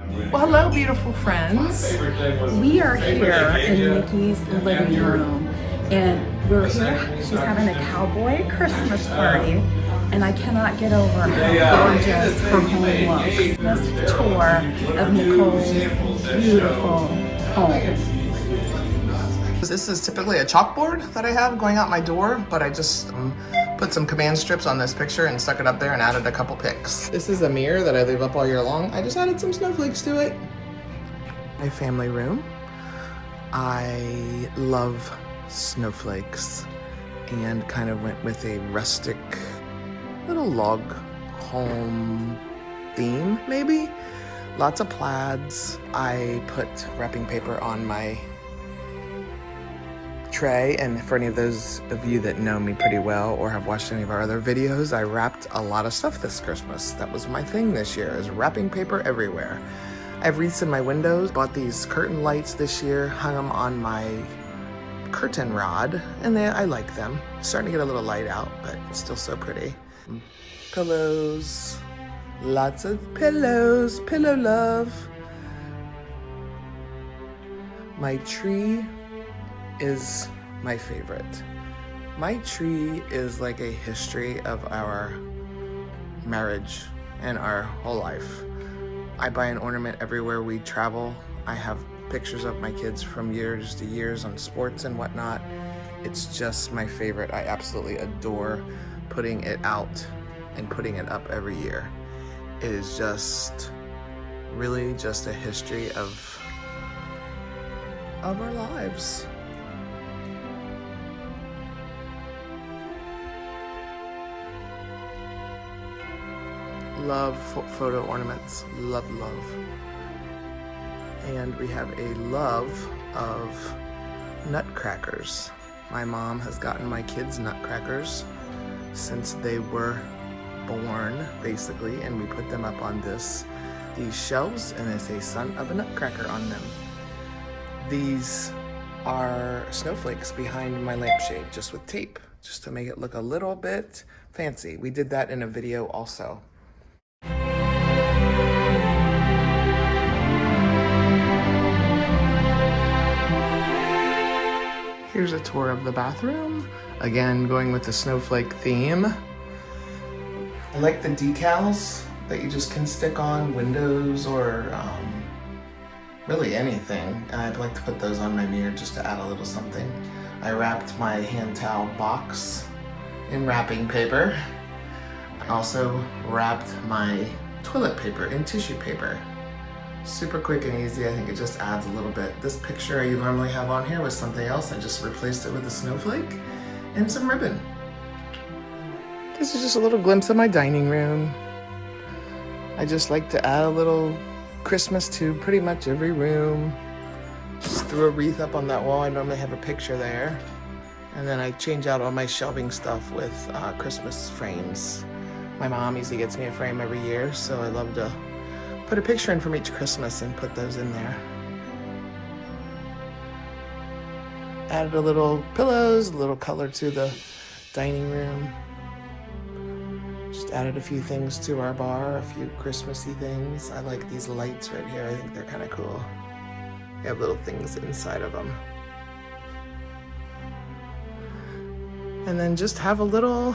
Well, hello, beautiful friends. We are here in Nikki's living room, and we're here. She's having a cowboy Christmas party, and I cannot get over how gorgeous her home looks. This tour of Nicole's beautiful home. This is typically a chalkboard that I have going out my door, but I just put some command strips on this picture and stuck it up there and added a couple pics. This is a mirror that I leave up all year long. I just added some snowflakes to it. My family room. I love snowflakes and kind of went with a rustic little log home theme, maybe. Lots of plaids. I put wrapping paper on my tray, and for any of those of you that know me pretty well or have watched any of our other videos, I wrapped a lot of stuff this Christmas. That was my thing this year, is wrapping paper everywhere. I have wreaths in my windows, bought these curtain lights this year, hung them on my curtain rod, and I like them. Starting to get a little light out, but it's still so pretty. Pillows, lots of pillows, pillow love. My tree is my favorite. My tree is like a history of our marriage and our whole life. I buy an ornament everywhere we travel. I have pictures of my kids from years to years on sports and whatnot. It's just my favorite. I absolutely adore putting it out and putting it up every year. It is just really just a history of our lives. Love photo ornaments, love. And we have a love of nutcrackers. My mom has gotten my kids nutcrackers since they were born, basically, and we put them up on these shelves, and they say son of a nutcracker on them. These are snowflakes behind my lampshade, just with tape, just to make it look a little bit fancy. We did that in a video also. Here's a tour of the bathroom. Again, going with the snowflake theme. I like the decals that you just can stick on windows or really anything. I'd like to put those on my mirror just to add a little something. I wrapped my hand towel box in wrapping paper. I also wrapped my toilet paper in tissue paper. Super quick and easy. I think it just adds a little bit. This picture you normally have on here was something else. I just replaced it with a snowflake and some ribbon. This is just a little glimpse of my dining room. I just like to add a little Christmas to pretty much every room. Just threw a wreath up on that wall. I normally have a picture there. And then I change out all my shelving stuff with Christmas frames. My mom usually gets me a frame every year, so I love to put a picture in from each Christmas and put those in there. Added a little pillows, a little color to the dining room. Just added a few things to our bar, a few Christmassy things. I like these lights right here. I think they're kind of cool. They have little things inside of them. And then just have a little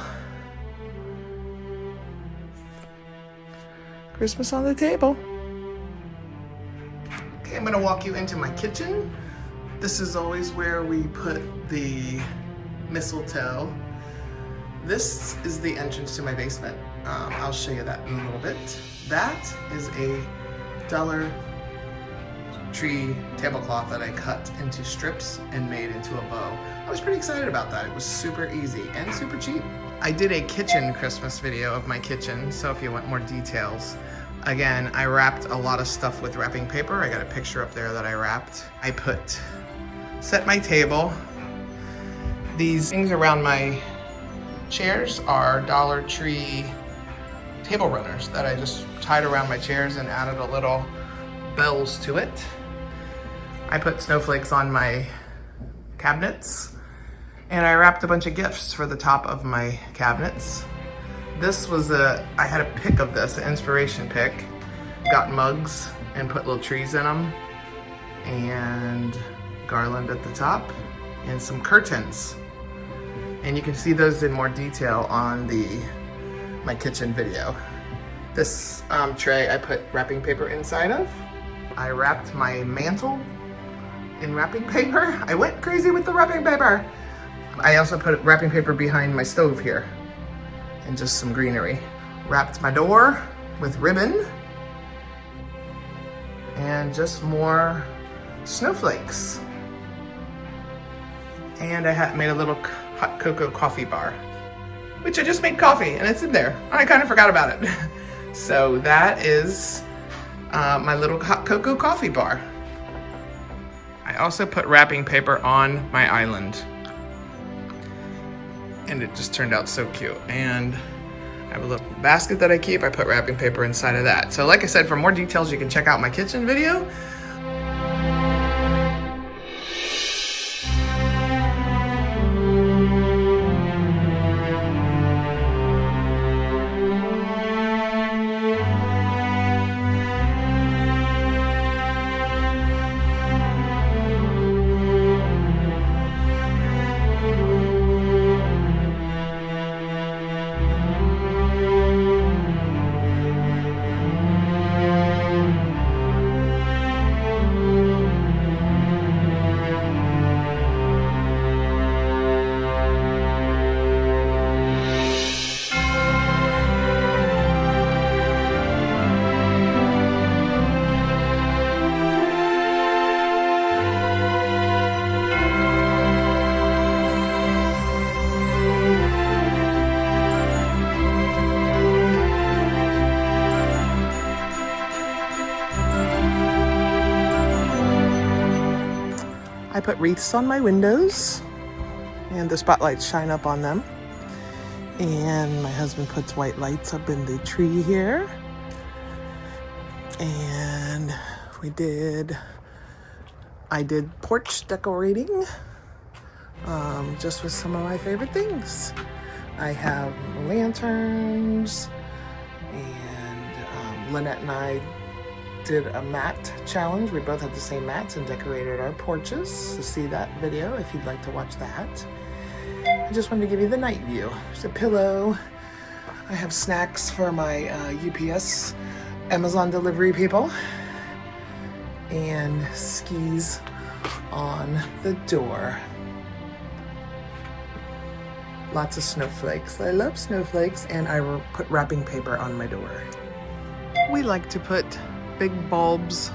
Christmas on the table. Okay, I'm gonna walk you into my kitchen. This is always where we put the mistletoe. This is the entrance to my basement. I'll show you that in a little bit. That is a Dollar Tree tablecloth that I cut into strips and made into a bow. I was pretty excited about that. It was super easy and super cheap. I did a kitchen Christmas video of my kitchen, so if you want more details. Again, I wrapped a lot of stuff with wrapping paper. I got a picture up there that I wrapped. I set my table. These things around my chairs are Dollar Tree table runners that I just tied around my chairs and added a little bells to it. I put snowflakes on my cabinets, and I wrapped a bunch of gifts for the top of my cabinets. This was I had a pic of this, an inspiration pic. Got mugs and put little trees in them, and garland at the top, and some curtains. And you can see those in more detail on my kitchen video. This tray I put wrapping paper inside of. I wrapped my mantle in wrapping paper. I went crazy with the wrapping paper. I also put wrapping paper behind my stove here and just some greenery. Wrapped my door with ribbon and just more snowflakes. And I made a little hot cocoa coffee bar, which I just made coffee and it's in there. I kind of forgot about it. So that is my little hot cocoa coffee bar. I also put wrapping paper on my island. And it just turned out so cute. And I have a little basket that I keep. I put wrapping paper inside of that. So like I said, for more details, you can check out my kitchen video. I put wreaths on my windows and the spotlights shine up on them. And my husband puts white lights up in the tree here. And I did porch decorating just with some of my favorite things. I have lanterns, and Linette and I did a mat challenge. We both had the same mats and decorated our porches. So see that video if you'd like to watch that. I just wanted to give you the night view. There's a pillow. I have snacks for my UPS Amazon delivery people. And skis on the door. Lots of snowflakes. I love snowflakes, and I put wrapping paper on my door. We like to put big bulbs,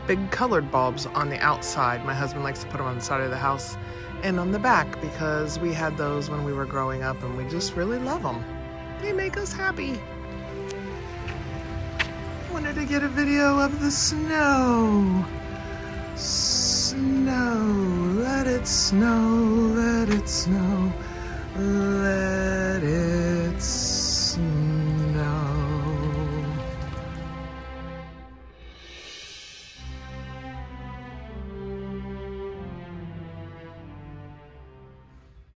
big colored bulbs on the outside. My husband likes to put them on the side of the house and on the back because we had those when we were growing up and we just really love them. They make us happy. Wanted to get a video of the snow. Snow, let it snow, let it snow, let